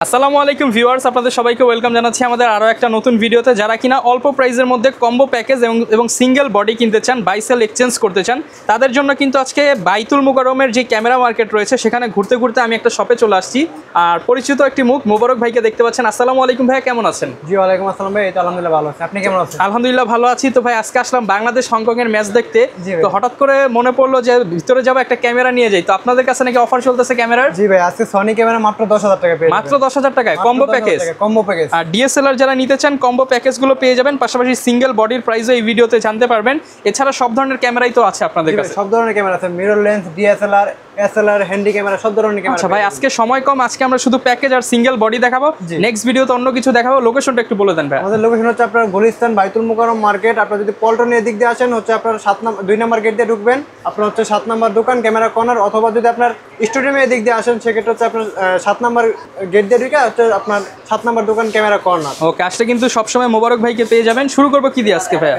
আসসালামু আলাইকুম ভিউয়ার্স, আপনাদের সবাইকে ওয়েলকাম জানাচ্ছি আমাদের আরও একটা নতুন ভিডিওতে। যারা কিনা অল্প প্রাইসের মধ্যে কম্বো প্যাকেজ এবং সিঙ্গেল বডি কিনতে চান, বাই সেল এক্সচেঞ্জ করতে চান, তাদের জন্য কিন্তু আজকে বাইতুল মুকাররমের যে ক্যামেরা মার্কেট রয়েছে সেখানে ঘুরতে ঘুরতে আমি একটা শপে চলে আসছি। আর পরিচিত একটি মুখ মোবারক ভাইকে দেখতে পাচ্ছেন। আসসালামু আলাইকুম ভাইয়া, কেমন আছেন? জি ওয়ালাইকুম আসসালাম ভাই, এই তো আলহামদুলিল্লাহ ভালো আছি। আপনি কেমন আছেন? আলহামদুলিল্লাহ ভালো আছি। তো ভাই আজকে আসলাম বাংলাদেশ হংকং এর ম্যাচ দেখতে, তো হঠাৎ করে মনে পড়লো যে ভিতরে যাবো, একটা ক্যামেরা নিয়ে যাই। তো আপনাদের কাছে নাকি অফার চলতেছে ক্যামেরার? জি ভাই, আজকে সনি ক্যামেরা মাত্র 10,000 টাকা পেয়ে যাবেন। মাত্র 10,000 টাকায় কম্বো প্যাকেজ। Combo package. আর ডিএসএলআর যারা নিতে চান কম্বো প্যাকেজগুলো পেয়ে যাবেন, পাশাপাশি সিঙ্গেল বডির প্রাইসও এই ভিডিওতে জানতে পারবেন। এছাড়া সব ধরনের ক্যামেরাই তো আছে আপনাদের কাছে। সব ধরনের ক্যামেরা আছে, mirror lens, DSLR, SLR, handy camera, সব ধরনের ক্যামেরা। আচ্ছা ভাই, আজকে সময় কম, আজকে আমরা শুধু প্যাকেজ আর সিঙ্গেল বডি দেখাবো। নেক্সট ভিডিওতে অন্য কিছু দেখাবো। লোকেশনটা একটু বলে দেন ভাই। আমাদের লোকেশন হচ্ছে আপনার গুলিস্তান বাইতুল মুকাররম মার্কেট। আপনারা যদি পল্টনের দিক দিয়ে আসেন হচ্ছে আপনার 2 নম্বর গেট দিয়ে ঢুকবেন, আপনার হচ্ছে 7 নম্বর দোকান ক্যামেরা কর্নার। অথবা যদি আপনার স্টেডিয়ামের দিক দিয়ে আসেন সেক্ষেত্রে হচ্ছে আপনার 7 নম্বর গেট দিয়ে ঢুকে হচ্ছে আপনার 7 নম্বর দোকান ক্যামেরা কর্নার। ওকে, আসলে কিন্তু সবসময় মোবারক ভাইকে পেয়ে যাবেন। শুরু করবো কি দিয়ে আজকে ভাই?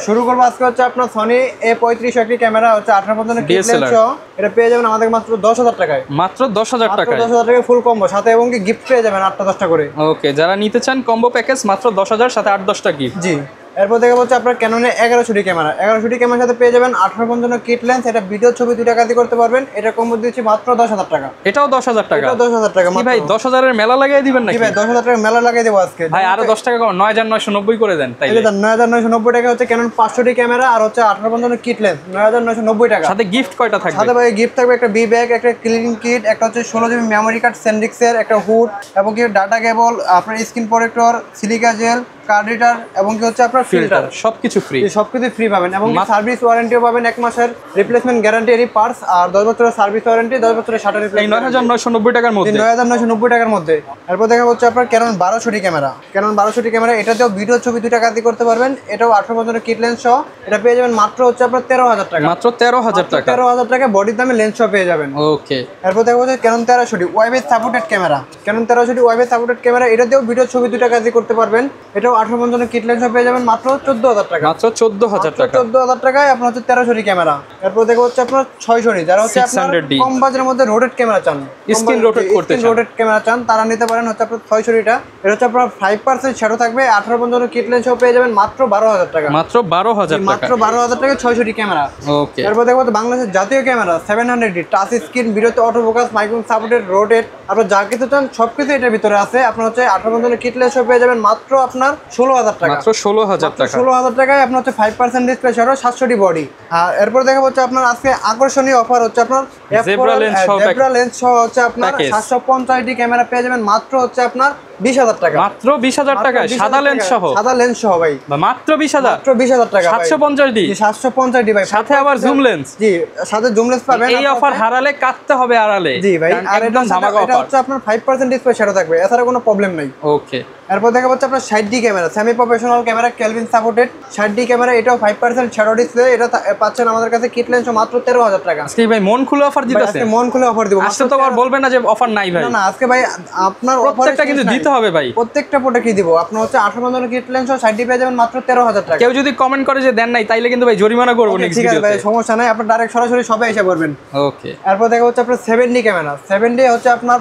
শুরু করবো আজকে হচ্ছে আপনার সনি A35 একটি ক্যামেরা হচ্ছে 18 ডিএসএলআর সহ, এটা পেয়ে যাবেন আমাদের মাত্র 10,000 টাকায়। মাত্র 10,000 টাকায় 10,000 টাকায় ফুল কম্বো, সাথে এবং কি গিফট পেয়ে যাবেন 8-10টা করে। ওকে, যারা নিতে চান কম্বো প্যাকেজ মাত্র 10,000, সাথে 8-10টা গিফট। জি, এরপর দেখা হচ্ছে আপনার ক্যাননের 11 ক্যামেরা। 11 ক্যামেরার সাথে পেয়ে যাবেন 18 কিট লেন্স, এটা ভিডিও ছবি 2 টাকা দিয়ে করতে পারবেন। এটা কম্বো দিচ্ছি মাত্র 10,000 টাকা। এটাও 10,000 টাকা? এটাও 10,000 টাকা। কি ভাই 10,000 এর মেলা লাগিয়ে দিবেন নাকি? ভাই 10,000 টাকা মেলা লাগিয়ে দেবো আজকে। ভাই আরো 10 টাকা কম, 9,990 করে দেন। তাই 9,990 টাকা হচ্ছে ক্যানন 500 ক্যামেরা, আর হচ্ছে 18 কিট লেন্স 9,990 টাকা। সাথে গিফট কয়টা থাকবে? সাথে ভাই গিফট থাকবে একটা বি ব্যাগ, একটা ক্লিনিং কিট, একটা হচ্ছে 16 জিবি মেমোরি কার্ড সেন্ডিক্সের, একটা হুড, এবং কি ডাটা কেবল, আপনার screen protector, silica gel, card reader, এবং কি হচ্ছে আপনার ফিল্টার, সবকিছু ফ্রি। সবকিছু ফ্রি পাবেন। এবং সার্ভিস ওয়ারেন্টিও পাবেন, 1 মাসের রিপ্লেসমেন্ট গ্যারান্টি এর পার্টস, আর 10 বছরের সার্ভিস ওয়ারেন্টি, 10 বছরের শাটার রিপ্লেসমেন্ট। 9,990 টাকার মধ্যে। 9,990 টাকার মধ্যে। এরপর দেখা হচ্ছে আপনার ক্যানন 1200 ক্যামেরা। ক্যানন 1200 ক্যামেরা, এটাতেও ভিডিও ছবি 2 টাকা দিয়ে করতে পারবেন। এটাও 18 কিট লেন্স সহ, এটা পেয়ে যাবেন মাত্র হচ্ছে আপনার 13,000 টাকা। মাত্র 13,000 টাকা। 13,000 টাকা বডির দামে লেন্স সহ পেয়ে যাবেন। ওকে, এরপর দেখা হচ্ছে ক্যানন 1300 ওয়াইবেস সাপোর্টেড ক্যামেরা। ক্যানন 1300 ওয়াইবেস সাপোর্টেড ক্যামেরা, এটাতেও ভিডিও ছবি 2 টাকা দিয়ে করতে পারবেন। এটাও 18 কিট লেন্স পেয়ে যাবেন মাত্র 14,000 টাকা। মাত্র 14,000 টাকা। 14,000 টাকায় আপনার হচ্ছে 1300 ক্যামেরা। এরপর দেখা হচ্ছে আপনার 600, যারা হচ্ছে আপনার কম বাজেটের মধ্যে রোটেট ক্যামেরা চান, স্ক্রিন রোটেট করতে চান, রোটেট ক্যামেরা চান, তারা নিতে পারেন হচ্ছে আপনার 600টা। এটা হচ্ছে আপনার 5% শ্যাডো থাকবে, 18 কিট লেন্স পেয়ে যাবেন মাত্র 12,000 টাকা। মাত্র 12,000 টাকা। মাত্র 12,000 টাকা 600 ক্যামেরা। ওকে, এরপর দেখবো বাংলাদেশের জাতীয় ক্যামেরা 700 টাচ স্ক্রিন, ভিডিওতে auto focus, microphone supported, rotate, আপনার যা কিছু চান সবকিছু এটার ভিতরে আছে। আপনার হচ্ছে 18 কিট লেন্স পেয়ে যাবেন মাত্র আপনার 16,000 টাকা। মাত্র 16,000 টাকা। 16,000 টাকায় আপনার হচ্ছে 5% ডিসপ্লে সহ 700 বডি। আর এরপর দেখা হচ্ছে আপনার আজকে আকর্ষণীয় অফার হচ্ছে আপনার জেব্রা লেন্স সহ হচ্ছে আপনার 750 ক্যামেরা পেয়ে যাবেন মাত্র হচ্ছে আপনার 20,000 টাকা। মাত্র 20,000 টাকা সাদা লেন্স সহ? সাদা লেন্স সহ ভাই, মাত্র 20,000। মাত্র 20,000 টাকা। 750 ডি? 750 ডি ভাই, সাথে আবার জুম লেন্স। জি, সাথে জুম লেন্স পাবেন। এই অফার হারালে কাটতে হবে আড়ালে। জি ভাই, আর একদম ধামাকা এটা হচ্ছে আপনার 5% ডিসপ্লে শ্যাডো থাকবে, এছাড়া কোনো প্রবলেম নাই। ওকে, এরপর দেখা হচ্ছে আপনার 60D camera, semi professional camera, kelvin supported 60D camera, এটাও 5% শ্যাডো ডিসপ্লে। এটা পাচ্ছেন আমাদের কাছে কিট লেন্স মাত্র 13,000 টাকা। আজকে ভাই মন খুলে অফার দিতেছে। আজকে মন খুলে অফার দিব। আজকে তো আর বলবেন না যে অফার নাই ভাই। না না, আজকে ভাই আপনার প্রত্যেকটা কিন্তু দিতে হবে ভাই। প্রত্যেকটা প্রোডাক্টই দিব। আপনার হচ্ছে 18 কিট লেন্স 60D পেয়ে যাবেন মাত্র 13,000 টাকা। কেউ যদি কমেন্ট করে যে দেন নাই, তাইলে কিন্তু ভাই জরিমানা করব নেক্সট ভিডিওতে। ঠিক আছে ভাই, সমস্যা নাই, আপনি ডাইরেক্ট সরাসরি সবে এসে করবেন। ওকে, এরপর দেখা হচ্ছে আপনার 7D ক্যামেরা। 7D হচ্ছে আপনার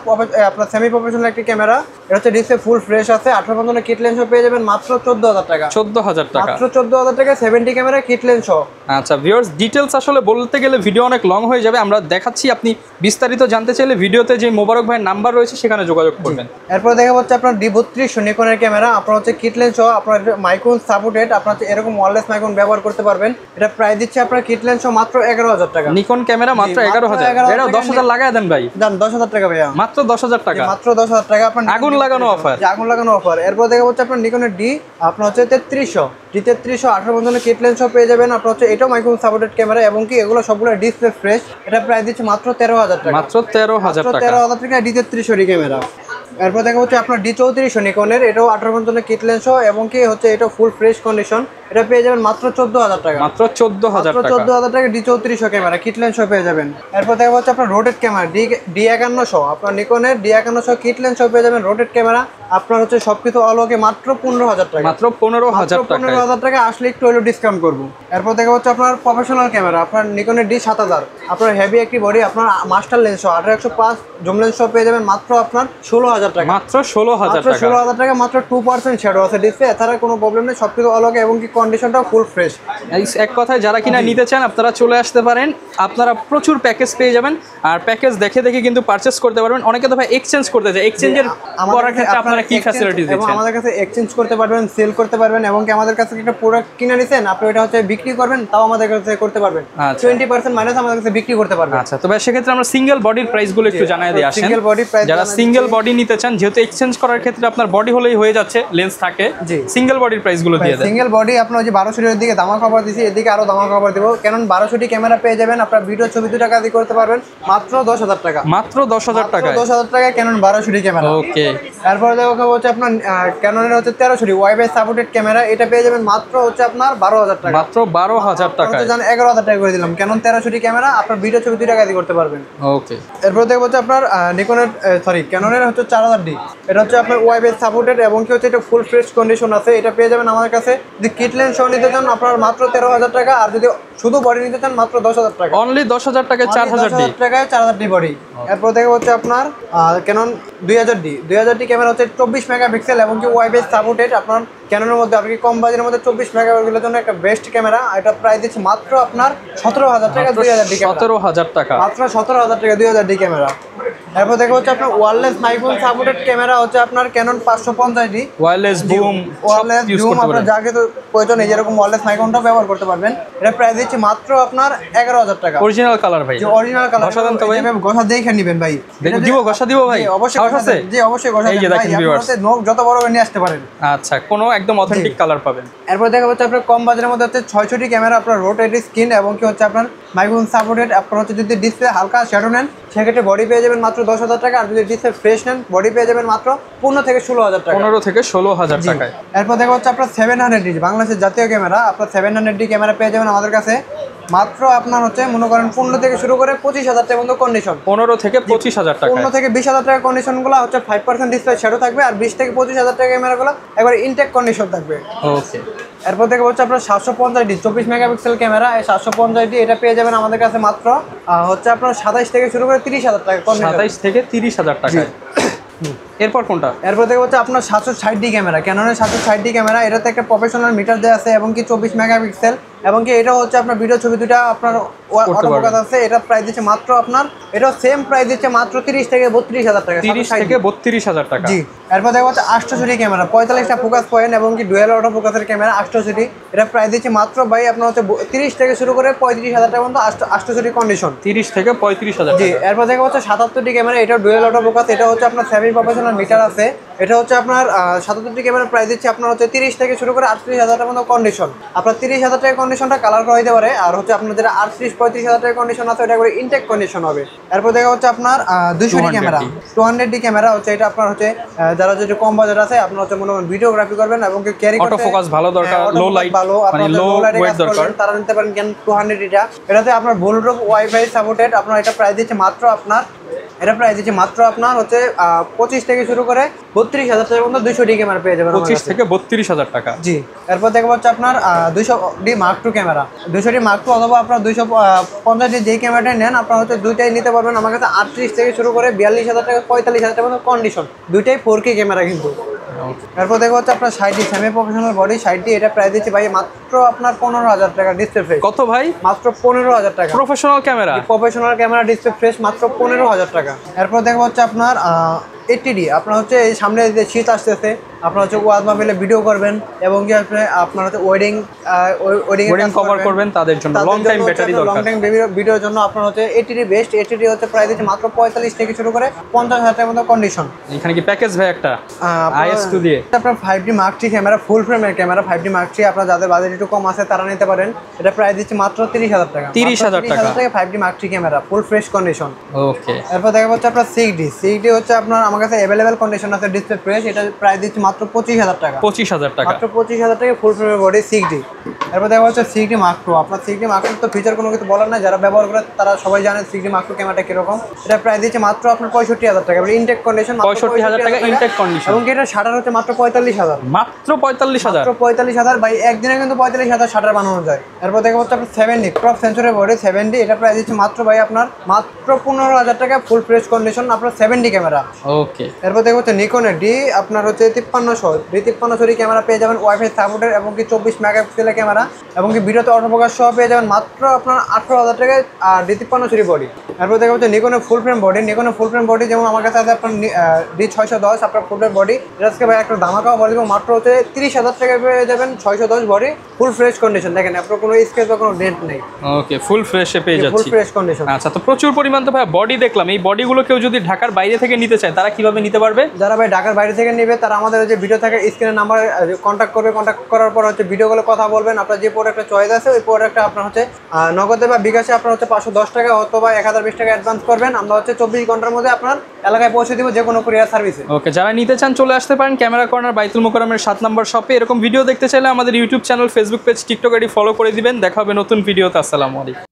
সেমি প্রফেশনাল একটি ক্যামেরা। এটা হচ্ছে ডিসপ্লে ফুল ফ্রেশ আছে, 18 কিট লেন্স পেয়ে যাবেন মাত্র 14,000 টাকা। 14,000 টাকা। মাত্র 14,000 টাকা 7D ক্যামেরা কিট লেন্স সহ। আচ্ছা ভিউয়ার্স, ডিটেইলস আসলে বলতে গেলে ভিডিও অনেক লং হয়ে যাবে, আমরা দেখাচ্ছি। আপনি বিস্তারিত জানতে চাইলে ভিডিওতে যে মোবারক ভাইয়ের নাম্বার রয়েছে সেখানে যোগাযোগ করবেন। এরপর দেখা হচ্ছে আপনার D32 নিকনের ক্যামেরা। আপনার হচ্ছে কিট লেন্স সহ, আপনার মাইক্রোফোন সাপোর্টেড, আপনার এরকম ওয়্যারলেস মাইক্রোফোন ব্যবহার করতে পারবেন। এটা প্রাইস দিচ্ছে আপনার কিট লেন্স সহ মাত্র 11,000 টাকা। নিকন ক্যামেরা মাত্র 11,000। এটা 10,000 লাগায় দেন ভাই। দাম 10,000 টাকা ভাইয়া, মাত্র 10,000 টাকা। মাত্র 10,000 টাকা। আপনার আগুন লাগানো অফার। আগুন লাগানো অফার। এরপর দেখা হচ্ছে আপনার নিকনের D, আপনার হচ্ছে 3300 D3300 18 কিট লেন্স সহ পেয়ে যাবেন। আপনার হচ্ছে এটাও মাইক্রোফোন সাপোর্টেড ক্যামেরা, এবং কি এগুলো সবগুলো ডিসপ্লে ফ্রেশ। এটা প্রাইস দিচ্ছে মাত্র 13,000 টাকা। মাত্র 13,000 টাকা। 13,000 টাকা D3300 ক্যামেরা। এরপর দেখা হচ্ছে আপনার D3400 নিকনের, এটাও 18 কিট লেন্স সহ, এবং কি হচ্ছে এটা ফুল ফ্রেশ কন্ডিশন। এটা পেয়ে যাবেন মাত্র 14,000 টাকা। মাত্র 14,000 টাকা। 14,000 টাকা D3400 ক্যামেরা কিট লেন্স সহ পেয়ে যাবেন। এরপর দেখা হচ্ছে আপনার রোটেট ক্যামেরা D5100, আপনার নিকনের D5100 কিট লেন্স সহ পেয়ে যাবেন রোটেট ক্যামেরা। আপনার হচ্ছে সবকিছু অলওকে মাত্র 15,000 টাকা। মাত্র 15,000 টাকা। 15,000 টাকা আসলে একটু হলো ডিসকাউন্ট করব। এরপর দেখা হচ্ছে আপনার প্রফেশনাল ক্যামেরা, আপনার নিকনের D7000, আপনার হেভি একটি বডি, আপনার মাস্টার লেন্স সহ 1805 জুম লেন্স সহ পেয়ে যাবেন মাত্র আপনার 16,000 16,000 টাকা, মাত্র 16,000 টাকা, 16,000 টাকা, মাত্র 2% শ্যাডো আছে ডিসপ্লে, এছাড়া কোনো প্রবলেম নেই, সবকিছু অলগে এবং কি কন্ডিশনটাও ফুল ফ্রেশ। এক কথায় যারা কিনা নিতে চান আপনারা চলে আসতে পারেন, আপনারা প্রচুর প্যাকেজ পেয়ে যাবেন, আর প্যাকেজ দেখে দেখে কিন্তু পারচেস করতে পারবেন। অনেকে তো ভাই এক্সচেঞ্জ করতে চায়, এক্সচেঞ্জের করার ক্ষেত্রে আপনারা কি ফ্যাসিলিটিস দিচ্ছেন? আমাদের কাছে এক্সচেঞ্জ করতে পারবেন, সেল করতে পারবেন, এবং কি আমাদের কাছে একটা প্রোডাক্ট কিনে নিছেন আপনি এটা হচ্ছে বিক্রি করবেন, তাও আমাদের কাছে করতে পারবেন, 20% মাইনাস আমাদের কাছে বিক্রি করতে পারবেন। আচ্ছা, তো ভাই সেক্ষেত্রে আমরা সিঙ্গেল বডির প্রাইসগুলো একটু জানাই দিয়ে আসেন। সিঙ্গেল বডি প্রাইস, যারা সিঙ্গেল বডি নিতে চান, যেহেতু এক্সচেঞ্জ করার ক্ষেত্রে আপনার বডি হলেই হয়ে যাচ্ছে, লেন্স থাকে, সিঙ্গেল বডির প্রাইসগুলো দিয়ে দেন। সিঙ্গেল বডি আপনার যে 1200 দিকে দামা কভার দিছি, এদিকে আরো দামা কভার দেবো, কারণ 1200 ক্যামেরা পেয়ে যাবেন, আপনার ভিডিও ছবি 2 টাকা দিয়ে করতে পারবেন মাত্র 10,000 টাকা, মাত্র 10,000 টাকা, 10,000 টাকা ক্যানন 1200 ক্যামেরা। ওকে, তারপরে দেখো হচ্ছে আপনার ক্যাননের হচ্ছে 1300 ওয়াইফাই সাপোর্টেড ক্যামেরা, এটা পেয়ে যাবেন মাত্র হচ্ছে আপনার 12,000 টাকা, মাত্র 12,000 টাকা, জান 11,000 টাকা করে দিলাম, ক্যানন 1300 ক্যামেরা আপনার ভিডিও ছবি 2 টাকা দিয়ে করতে পারবেন। ওকে, এরপর দেখবো হচ্ছে আপনার নিকনের ক্যাননের হচ্ছে 4000D, এটা হচ্ছে আপনার ওয়াইফাই সাপোর্টেড এবং কি হচ্ছে এটা ফুল ফ্রেশ কন্ডিশন আছে, এটা পেয়ে যাবেন আমার কাছে। যদি কিট লেন্স সহ নিতে চান আপনার মাত্র 13,000 টাকা, আর যদি শুধু বডি নিতে চান মাত্র 10,000 টাকা, অনলি 10,000 টাকায় 4,000D টাকায় 4000D বডি। এরপর দেখবো হচ্ছে আপনার ক্যানন 2000D ক্যামেরা হচ্ছে 24 মেগাপিক্সেল এবং কি ওয়াইফাই সাপোর্টেড, আপনার ক্যাননের মধ্যে আপনি কম বাজেটের মধ্যে 24 মেগাপিক্সেলের জন্য একটা বেস্ট ক্যামেরা, এটা প্রাইস দিচ্ছে মাত্র আপনার 17,000 টাকা, 2000D ক্যামেরা, 17,000 টাকা, মাত্র 17,000 টাকা 2000D ক্যামেরা। এরপর দেখো হচ্ছে আপনার ওয়্যারলেস মাইক্রোফোন সাপোর্টেড ক্যামেরা হচ্ছে আপনার Canon 550D, wireless boom, wireless boom আপনার যা কিছু প্রয়োজন এই যেরকম ওয়্যারলেস মাইক্রোফোনটা ব্যবহার করতে পারবেন। এটা প্রাইস দিচ্ছে মাত্র আপনার 11,000 টাকা, অরিজিনাল কালার ভাই, অরিজিনাল কালার। ঘষা দেন তো ভাই, ঘষা দেখে নেবেন ভাই, দিব ঘষা দিব ভাই, অবশ্যই ঘষা আছে, জি অবশ্যই ঘষা এই যে দেখেন ভিউয়ার্স, নখ যত বড় নিয়ে আসতে পারেন। আচ্ছা, কোনো একদম অথেন্টিক কালার পাবেন। এরপর দেখা হচ্ছে আপনার কম বাজারের মধ্যে হচ্ছে 600D ক্যামেরা, আপনার রোটেটরি স্ক্রিন এবং কি হচ্ছে আপনার মাইক্রোফোন সাপোর্টেড, আপনার হচ্ছে যদি ডিসপ্লে হালকা শ্যাডো নেন সেক্ষেত্রে বডি পেয়ে যাবেন মাত্র 10,000 টাকা, আর যদি ডিসপ্লে ফ্রেশ নেন বডি পেয়ে যাবেন মাত্র 15 থেকে 16,000 টাকা, 15 থেকে 16,000 টাকায়। এরপর দেখা হচ্ছে আপনার 700D বাংলাদেশের জাতীয় ক্যামেরা, আপনার 700D ক্যামেরা পেয়ে যাবেন আমাদের কাছে মাত্র আপনার হচ্ছে মনে করেন 15 থেকে শুরু করে 25,000 টাকা পর্যন্ত কন্ডিশন, 15 থেকে 25,000 টাকা, 15 থেকে 20,000 টাকা কন্ডিশনগুলো হচ্ছে 5% ডিসপ্লে শ্যাডো থাকবে, আর 20 থেকে 25,000 টাকা ক্যামেরাগুলো একবার ইনটেক কন্ডিশন থাকবে। ওকে, এরপর থেকে হচ্ছে আপনার 750D 24 মেগাপিক্সেল ক্যামেরা, এই 750D এটা পেয়ে যাবেন আমাদের কাছে মাত্র হচ্ছে আপনার 27 থেকে শুরু করে 30,000 টাকা, 27 থেকে 30,000 টাকায়। এরপর কোনটা? এরপর থেকে হচ্ছে আপনার 760D ক্যামেরা, ক্যাননের 760D ক্যামেরা, এটাতে একটা প্রফেশনাল মিটার দেওয়া আছে এবং কি 24 মেগাপিক্সেল এবং কি এটা হচ্ছে আপনার ভিডিও ছবি দুটা আপনার অটোফোকাস আছে, এটা প্রাইস দিচ্ছে মাত্র আপনার, এটা সেম প্রাইস দিচ্ছে মাত্র 30 থেকে 32,000 টাকা, 30 থেকে 32,000 টাকা। জি। এরপর দেখা হচ্ছে 800D ক্যামেরা, 45টা ফোকাস পয়েন্ট এবং কি ডুয়াল অটো ফোকাসের ক্যামেরা 800D, এটা প্রাইস দিচ্ছে মাত্র ভাই আপনার হচ্ছে 30 থেকে শুরু করে 35,000 টাকা পর্যন্ত 800D কন্ডিশন, 30 থেকে 35,000 জি। টাকা। এরপর দেখা হচ্ছে 77D ক্যামেরা, এটা ডুয়াল অটো ফোকাস, এটা হচ্ছে আপনার সেমি প্রফেশনাল মিটার আছে, এটা হচ্ছে আপনার 77D ক্যামেরা প্রাইস দিচ্ছে আপনার হচ্ছে 30 থেকে শুরু করে 38,000 টাকা পর্যন্ত কন্ডিশন, আপনার 30,000 টাকা কন্ডিশনটা কালার করা হতে পারে, আর হচ্ছে আপনার যেটা 38-35,000 টাকা কন্ডিশন আছে এটা করে ইনটেক কন্ডিশন হবে। এরপর দেখা হচ্ছে আপনার 200D ক্যামেরা, 200D ক্যামেরা হচ্ছে এটা আপনার হচ্ছে যারা যেটা কম বাজেট আছে আপনার হচ্ছে মনে করেন ভিডিওগ্রাফি করবেন এবং ক্যারি করতে অটো ফোকাস ভালো দরকার, লো লাইট মানে লো ওয়েট দরকার, তারা নিতে পারেন কেন 200 এটাতে আপনার ব্লুটুথ ওয়াইফাই সাপোর্টেড, আপনার এটা প্রাইস দিচ্ছে মাত্র আপনার, এটা প্রাইস দিচ্ছে মাত্র আপনার হচ্ছে 25 থেকে শুরু করে 32,000 টাকা পর্যন্ত 200D ক্যামেরা পেয়ে যাবেন 25 থেকে 32,000 টাকা। জি। এরপর দেখবো হচ্ছে আপনার 200D Mark II camera, 200D Mark II অথবা আপনার 250D যে ক্যামেরাটা নেন আপনার হচ্ছে দুইটাই নিতে পারবেন আমার কাছে 38 থেকে শুরু করে 42,000 টাকা 45,000 টাকা পর্যন্ত কন্ডিশন, দুইটাই 4K ক্যামেরা কিন্তু। এরপর দেখো হচ্ছে আপনার 60D semi professional body 60D, এটা প্রাইস দিচ্ছে ভাই মাত্র আপনার 15,000 টাকা ডিসপ্লে ফ্রেশ। কত ভাই? মাত্র 15,000 টাকা, professional camera, professional camera display fresh মাত্র 15,000 টাকা। এরপর দেখবো হচ্ছে আপনার 80D, আপনার হচ্ছে এই সামনে যে শীত আসতেছে আপনার হচ্ছে ওয়াজ মাহফিলে ভিডিও করবেন এবং কি আপনার হচ্ছে ওয়েডিং কভার করবেন তাদের জন্য লং টাইম ব্যাটারি দরকার, লং টাইম ভিডিওর জন্য আপনার হচ্ছে 80D বেস্ট। 80D হচ্ছে প্রাইস দিচ্ছে মাত্র 45 থেকে শুরু করে 50,000 টাকার মতো কন্ডিশন। এখানে কি প্যাকেজ ভাই একটা IS2 দিয়ে আপনার 5D Mark III ক্যামেরা, ফুল ফ্রেমের ক্যামেরা 5D Mark III, আপনার যাদের বাজেট একটু কম আছে তারা নিতে পারেন, এটা প্রাইস দিচ্ছে মাত্র 30,000 টাকা, 30,000 টাকা 5D Mark III camera full fresh condition. Okay. এরপর দেখা হচ্ছে আপনার 6D হচ্ছে আপনার আমার কাছে অ্যাভেলেবেল কন্ডিশন আছে ডিসপ্লে ফ্রেশ, এটা প্রাইস দিচ্ছে মাত্র 25,000 টাকা, 25,000 টাকা, মাত্র 25,000 টাকা ফুল ফ্রেমের বডি 6D। এরপর দেখা হচ্ছে 6D Mark II, আপনার 6D Mark II তো ফিচার কোনো কিছু বলার নাই, যারা ব্যবহার করে তারা সবাই জানে 6D Mark II ক্যামেরাটা কিরকম। এটা প্রাইস দিচ্ছে মাত্র আপনার 65,000 টাকা, ইনটেক কন্ডিশন 65,000 টাকা ইনটেক কন্ডিশন, এবং এটা শাটার হচ্ছে মাত্র 45,000, মাত্র 45,000, মাত্র 45,000 ভাই, একদিনে কিন্তু 45,000 শাটার বানানো যায়। এরপর দেখা হচ্ছে আপনার 7D ক্রপ সেন্সরের বডি 7D, এটা প্রাইস দিচ্ছে মাত্র ভাই আপনার মাত্র 15,000 টাকা ফুল ফ্রেশ কন্ডিশন আপনার 7D ক্যামেরা। ওকে। এরপর দেখো হচ্ছে নিকনের ডি আপনার হচ্ছে 5300 ক্যামেরা পেয়ে যাবেন, ওয়াইফাই সাপোর্টের এবং কি 24 মেগাপিক্সেলের ক্যামেরা এবং কি ভিডিওতে অটোফোকাস সহ পেয়ে যাবেন মাত্র আপনার 18,000 টাকায়। আর D5300 বডি। এরপর দেখো হচ্ছে নিকনের ফুল ফ্রেম বডি, যেমন আমার কাছে আছে আপনার D610 আপনার ফুল ফ্রেম বডি। এটা আজকে ভাই একটা ধামাকা বলে দেবো, মাত্র হচ্ছে 30,000 টাকায় পেয়ে যাবেন 610 বডি, ফুল ফ্রেশ কন্ডিশন। দেখেন আপনার কোনো স্কেচ বা কোনো ডেন্ট নেই। ওকে, ফুল ফ্রেশে পেয়ে ফুল যাচ্ছি। Fresh condition. আচ্ছা, তো প্রচুর পরিমাণ তো ভাই বডি দেখলাম, এই বডিগুলো কেউ যদি ঢাকার বাইরে থেকে নিতে চায় তারা কিভাবে নিতে পারবে? যারা ভাই ঢাকার বাইরে থেকে নেবে তারা আমাদের যে ভিডিও থাকে স্ক্রিনের নাম্বার কন্ট্যাক্ট করবে, কন্ট্যাক্ট করার পর হচ্ছে ভিডিও কলে কথা বলবেন। আপনার যে প্রোডাক্টটা চয়েস আছে ওই প্রোডাক্টটা আপনার হচ্ছে নগদে বা বিকাশে আপনার হচ্ছে 510 টাকা অথবা 1020 টাকা অ্যাডভান্স করবেন। আমরা হচ্ছে 24 ঘন্টার মধ্যে আপনার এলাকায় পৌঁছে দিব যে কোনো কুরিয়ার সার্ভিসে। ওকে, যারা নিতে চান চলে আসতে পারেন ক্যামেরা কর্নার বাইতুল মোকাররমের 7 নম্বর শপে। এরকম ভিডিও দেখতে চাইলে আমাদের YouTube channel, Facebook page, TikTok ID follow করে দিবেন। দেখা হবে নতুন ভিডিওতে। আসসালামু আলাইকুম।